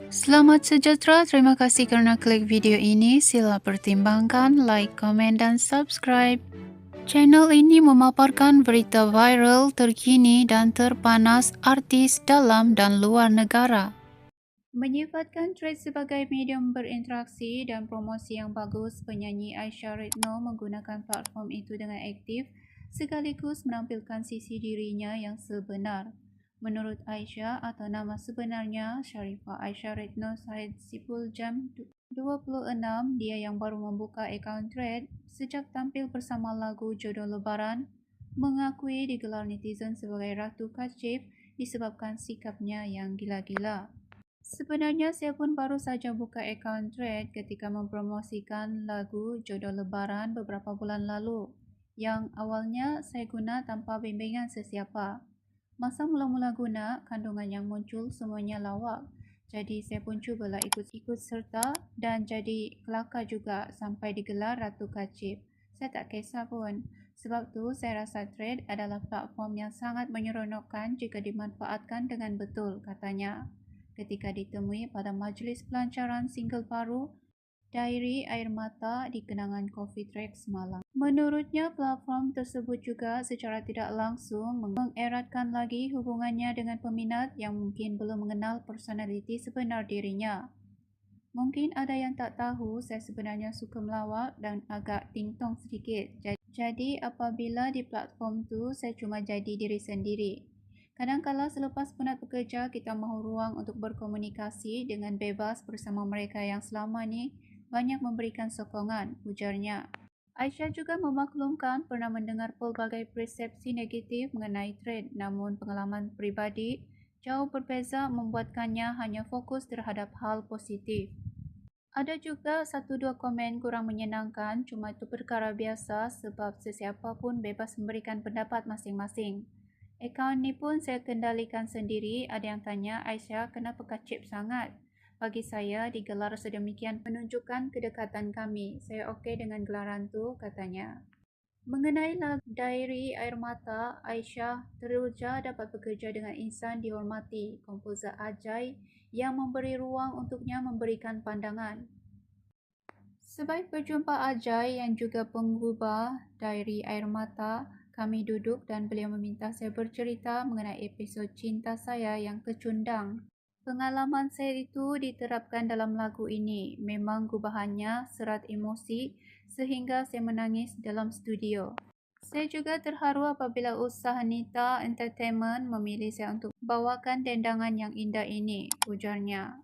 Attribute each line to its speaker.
Speaker 1: Selamat sejahtera, terima kasih kerana klik video ini. Sila pertimbangkan, like, komen dan subscribe. Channel ini memaparkan berita viral, terkini dan terpanas artis dalam dan luar negara. Menyifatkan Threads sebagai medium berinteraksi dan promosi yang bagus, penyanyi Aisyah Redno menggunakan platform itu dengan aktif sekaligus menampilkan sisi dirinya yang sebenar. Menurut Aisyah atau nama sebenarnya Sharifah Aisyah Redno Syed Sipul Jam 26, dia yang baru membuka akaun Threads sejak tampil bersama lagu Jodoh Lebaran, mengakui digelar netizen sebagai Ratu Kacif disebabkan sikapnya yang gila-gila. Sebenarnya saya pun baru saja buka akaun Threads ketika mempromosikan lagu Jodoh Lebaran beberapa bulan lalu, yang awalnya saya guna tanpa bimbingan sesiapa. Masa mula-mula guna, kandungan yang muncul semuanya lawak. Jadi saya pun cubalah ikut serta dan jadi kelakar juga sampai digelar Ratu Kacip. Saya tak kisah pun. Sebab tu saya rasa Threads adalah platform yang sangat menyeronokkan jika dimanfaatkan dengan betul, katanya. Ketika ditemui pada majlis pelancaran single baru Diary Air Mata di Kenangan Coffee Track semalam. Menurutnya, platform tersebut juga secara tidak langsung mengeratkan lagi hubungannya dengan peminat yang mungkin belum mengenal personaliti sebenar dirinya. Mungkin ada yang tak tahu, saya sebenarnya suka melawak dan agak tingtong sedikit. Jadi apabila di platform tu, saya cuma jadi diri sendiri. Kadang-kala selepas penat bekerja, kita mahu ruang untuk berkomunikasi dengan bebas bersama mereka yang selama ni banyak memberikan sokongan, ujarnya. Aisyah juga memaklumkan pernah mendengar pelbagai persepsi negatif mengenai Threads, namun pengalaman peribadi jauh berbeza membuatkannya hanya fokus terhadap hal positif. Ada juga 1-2 komen kurang menyenangkan, cuma itu perkara biasa sebab sesiapa pun bebas memberikan pendapat masing-masing. Akaun ni pun saya kendalikan sendiri. Ada yang tanya, Aisyah kenapa kacip sangat? Bagi saya, digelar sedemikian menunjukkan kedekatan kami. Saya okey dengan gelaran tu, katanya. Mengenai lagu Diary Air Mata, Aisyah teruja dapat bekerja dengan insan dihormati, komposer Ajay yang memberi ruang untuknya memberikan pandangan. Sebaik berjumpa Ajay yang juga penggubah Diary Air Mata, kami duduk dan beliau meminta saya bercerita mengenai episod cinta saya yang kecundang. Pengalaman saya itu diterapkan dalam lagu ini. Memang gubahannya serat emosi sehingga saya menangis dalam studio. Saya juga terharu apabila usaha Nita Entertainment memilih saya untuk bawakan dendangan yang indah ini, ujarnya.